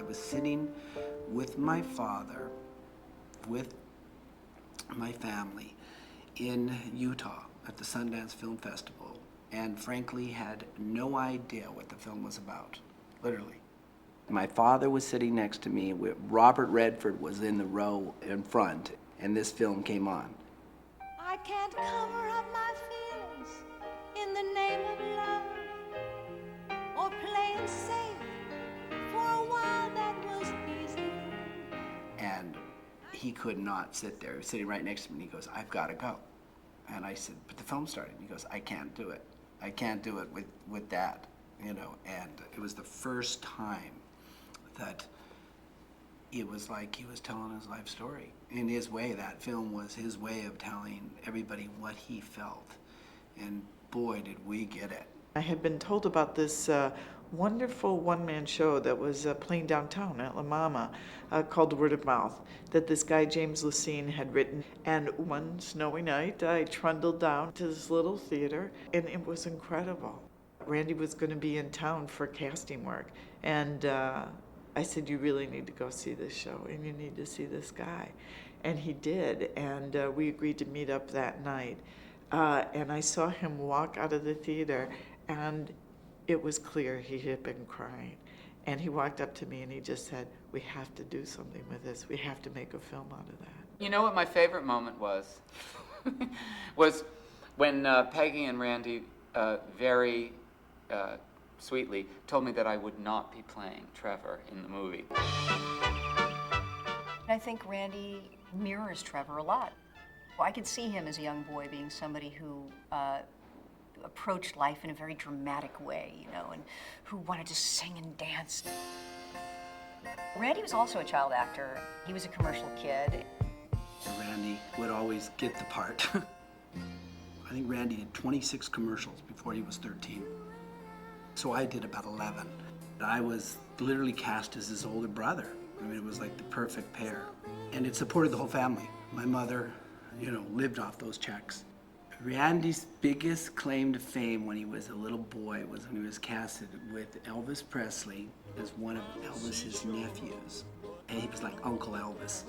was sitting with my father, with my family in Utah at the Sundance Film Festival, and frankly had no idea what the film was about, literally. My father was sitting next to me. Robert Redford was in the row in front, and this film came on. I can't cover up my feelings in the name of love or playing safe. For a while that was easy. And he could not sit there. He was sitting right next to me, and he goes, "I've got to go." And I said, "But the film started." And he goes, "I can't do it. I can't do it with Dad," you know. And it was the first time that it was like he was telling his life story. In his way, that film was his way of telling everybody what he felt. And boy, did we get it. I had been told about this wonderful one-man show that was playing downtown at La Mama called Word of Mouth, that this guy James Lucene had written. And one snowy night, I trundled down to this little theater, and it was incredible. Randy was going to be in town for casting work, and I said, "You really need to go see this show, and you need to see this guy." And he did, and we agreed to meet up that night. And I saw him walk out of the theater, and it was clear he had been crying. And he walked up to me and he just said, "We have to do something with this. We have to make a film out of that." You know what my favorite moment was? Was when Peggy and Randy very sweetly told me that I would not be playing Trevor in the movie. I think Randy mirrors Trevor a lot. Well, I could see him as a young boy being somebody who approached life in a very dramatic way, you know, and who wanted to sing and dance. Randy was also a child actor. He was a commercial kid. Randy would always get the part. I think Randy did 26 commercials before he was 13. So I did about 11. I was literally cast as his older brother. I mean, it was like the perfect pair. And it supported the whole family. My mother, you know, lived off those checks. Randy's biggest claim to fame when he was a little boy was when he was casted with Elvis Presley as one of Elvis's nephews. And he was like Uncle Elvis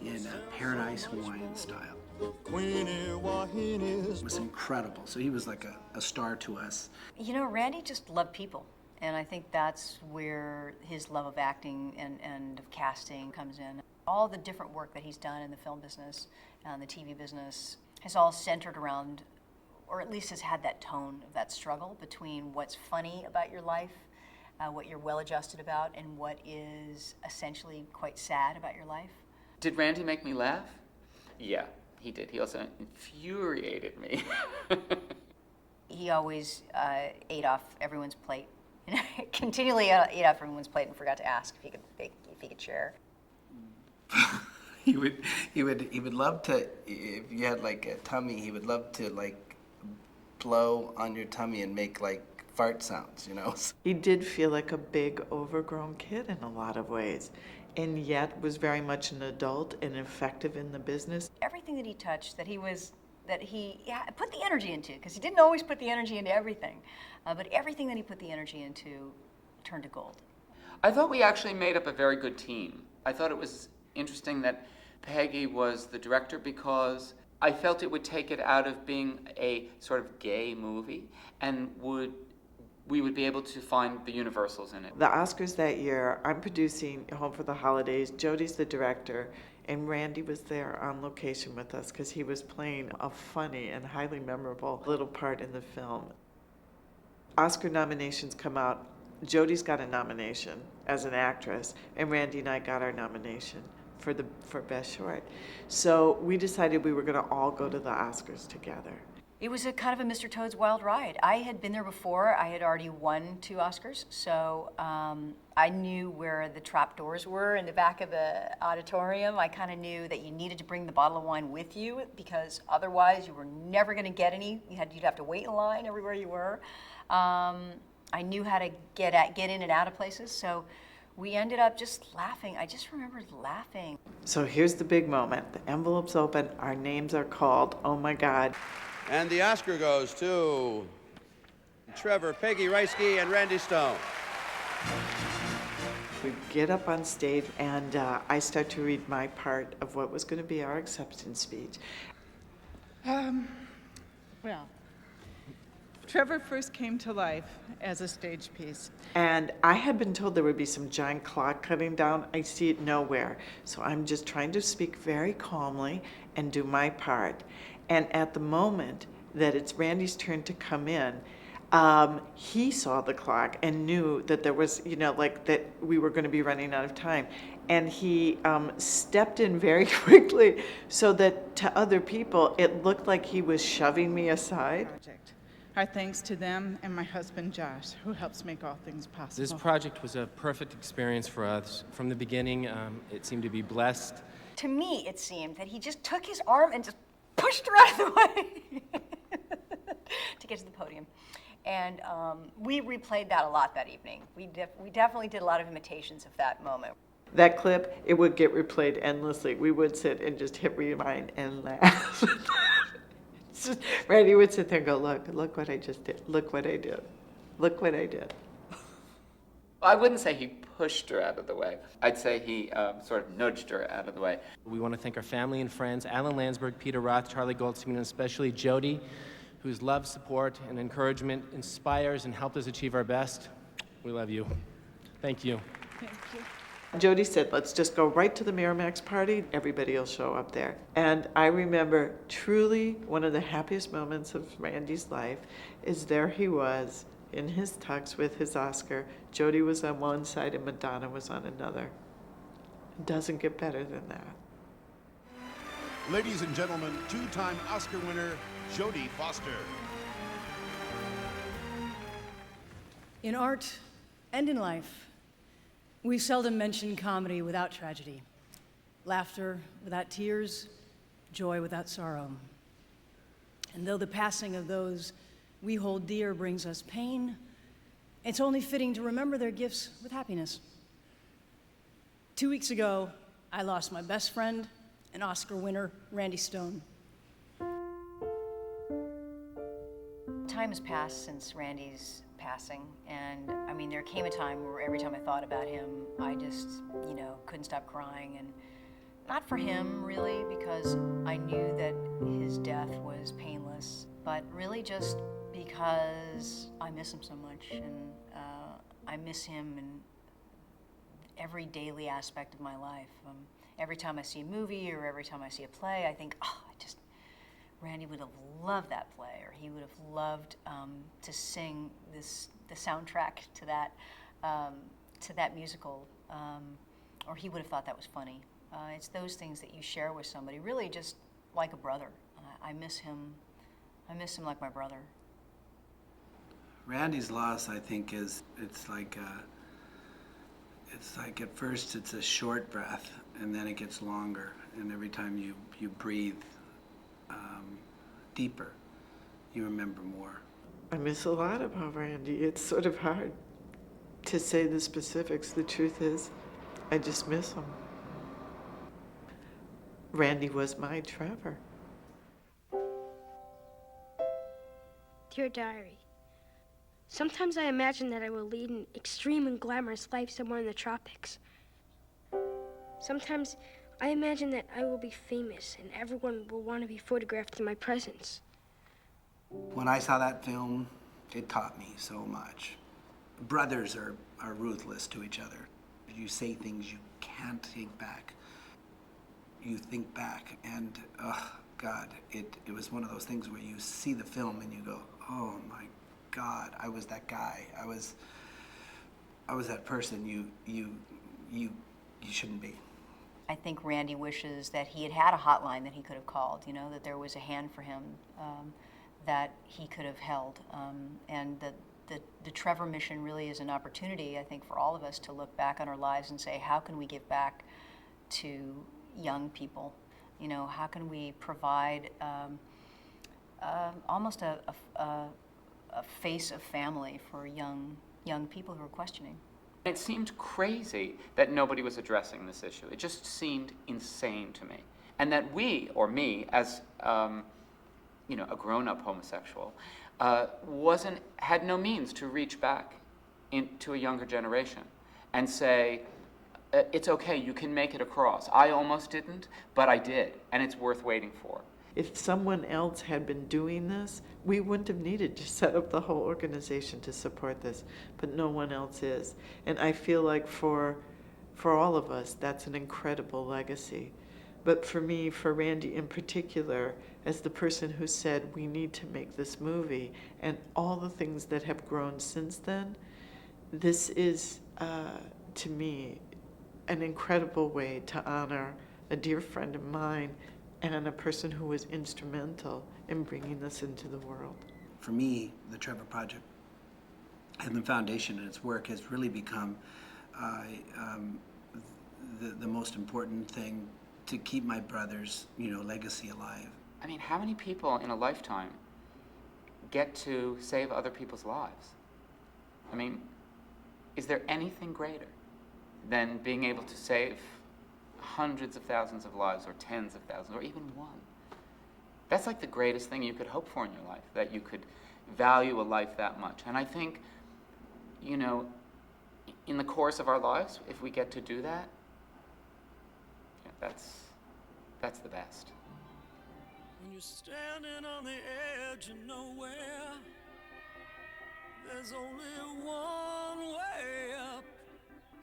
in Paradise Hawaiian style. It was incredible. So he was like a star to us. You know, Randy just loved people. And I think that's where his love of acting and of casting comes in. All the different work that he's done in the film business and the TV business has all centered around, or at least has had that tone of that struggle between what's funny about your life, what you're well-adjusted about, and what is essentially quite sad about your life. Did Randy make me laugh? Yeah, he did. He also infuriated me. He always ate off everyone's plate. Continually ate off everyone's plate and forgot to ask if he could share. He would love to, if you had like a tummy, he would love to like blow on your tummy and make like fart sounds, you know? He did feel like a big overgrown kid in a lot of ways, and yet was very much an adult and effective in the business. Everything that he touched, that he put the energy into, because he didn't always put the energy into everything, but everything that he put the energy into turned to gold. I thought we actually made up a very good team. I thought it was interesting that Peggy was the director because I felt it would take it out of being a sort of gay movie and we would be able to find the universals in it. The Oscars that year, I'm producing Home for the Holidays, Jodi's the director, and Randy was there on location with us because he was playing a funny and highly memorable little part in the film. Oscar nominations come out. Jodi's got a nomination as an actress, and Randy and I got our nomination for Best Short. So we decided we were going to all go to the Oscars together. It was a kind of a Mr. Toad's Wild Ride. I had been there before. I had already won 2 Oscars, so I knew where the trap doors were in the back of the auditorium. I kind of knew that you needed to bring the bottle of wine with you because otherwise you were never going to get any. You'd have to wait in line everywhere you were. I knew how to get in and out of places, so we ended up just laughing. I just remember laughing. So here's the big moment. The envelope's open. Our names are called. Oh my God. And the Oscar goes to Trevor, Peggy Reisky, and Randy Stone. We get up on stage, and I start to read my part of what was going to be our acceptance speech. Well, Trevor first came to life as a stage piece. And I had been told there would be some giant clock cutting down. I see it nowhere. So I'm just trying to speak very calmly and do my part. And at the moment that it's Randy's turn to come in, he saw the clock and knew that there was, like that we were going to be running out of time. And he stepped in very quickly so that to other people, it looked like he was shoving me aside. Project. Our thanks to them and my husband Josh, who helps make all things possible. This project was a perfect experience for us. From the beginning, it seemed to be blessed. To me, it seemed that he just took his arm and just pushed her out of the way to get to the podium. And we replayed that a lot that evening. We definitely did a lot of imitations of that moment. That clip, it would get replayed endlessly. We would sit and just hit rewind and laugh. Randy would sit there and go, look what I just did. Look what I did. Look what I did. I wouldn't say he pushed her out of the way. I'd say he sort of nudged her out of the way. We want to thank our family and friends, Alan Landsberg, Peter Roth, Charlie Goldstein, and especially Jody, whose love, support, and encouragement inspires and helped us achieve our best. We love you. Thank you. Thank you. Jody said, let's just go right to the Miramax party. Everybody will show up there. And I remember truly one of the happiest moments of Randy's life is there he was in his tux with his Oscar. Jody was on one side and Madonna was on another. It doesn't get better than that. Ladies and gentlemen, two-time Oscar winner, Jodie Foster. In art and in life, we seldom mention comedy without tragedy, laughter without tears, joy without sorrow. And though the passing of those we hold dear brings us pain, it's only fitting to remember their gifts with happiness. 2 weeks ago, I lost my best friend and Oscar winner, Randy Stone. Time has passed since Randy's passing, and I mean, there came a time where every time I thought about him, I just, couldn't stop crying, and not for him, really, because I knew that his death was painless, but really just because I miss him so much, and I miss him in every daily aspect of my life. Every time I see a movie or every time I see a play, I think, Randy would have loved that play, or he would have loved to sing the soundtrack to that musical, or he would have thought that was funny. It's those things that you share with somebody, really just like a brother. I miss him. I miss him like my brother. Randy's loss, I think, it's like at first it's a short breath, and then it gets longer, and every time you breathe deeper, you remember more. I miss a lot about Randy. It's sort of hard to say the specifics. The truth is, I just miss him. Randy was my Trevor. Dear Diary, sometimes I imagine that I will lead an extreme and glamorous life somewhere in the tropics. Sometimes I imagine that I will be famous and everyone will want to be photographed in my presence. When I saw that film, it taught me so much. Brothers are ruthless to each other. You say things you can't take back. You think back, and God, it was one of those things where you see the film and you go, oh my God, I was that guy. I was that person you shouldn't be. I think Randy wishes that he had a hotline that he could have called, that there was a hand for him that he could have held. And the Trevor mission really is an opportunity, I think, for all of us to look back on our lives and say, how can we give back to young people? How can we provide almost a face of family for young people who are questioning? It seemed crazy that nobody was addressing this issue. It just seemed insane to me. And that we, or me, as a grown-up homosexual, had no means to reach back into a younger generation and say, it's okay, you can make it across. I almost didn't, but I did, and it's worth waiting for. If someone else had been doing this, we wouldn't have needed to set up the whole organization to support this, but no one else is. And I feel like for all of us, that's an incredible legacy. But for me, for Randy in particular, as the person who said we need to make this movie, and all the things that have grown since then, this is, to me, an incredible way to honor a dear friend of mine and a person who was instrumental in bringing this into the world. For me, the Trevor Project and the foundation and its work has really become the most important thing to keep my brother's, legacy alive. I mean, how many people in a lifetime get to save other people's lives? I mean, is there anything greater than being able to save hundreds of thousands of lives, or tens of thousands, or even one? That's like the greatest thing you could hope for in your life, that you could value a life that much. And I think, in the course of our lives, if we get to do that, that's the best. When you're standing on the edge of nowhere, there's only one way up,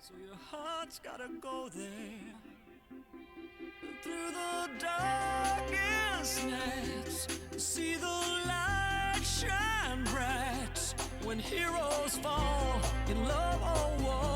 so your heart's gotta go there. Through the darkest nights, see the light shine bright. When heroes fall in love or war,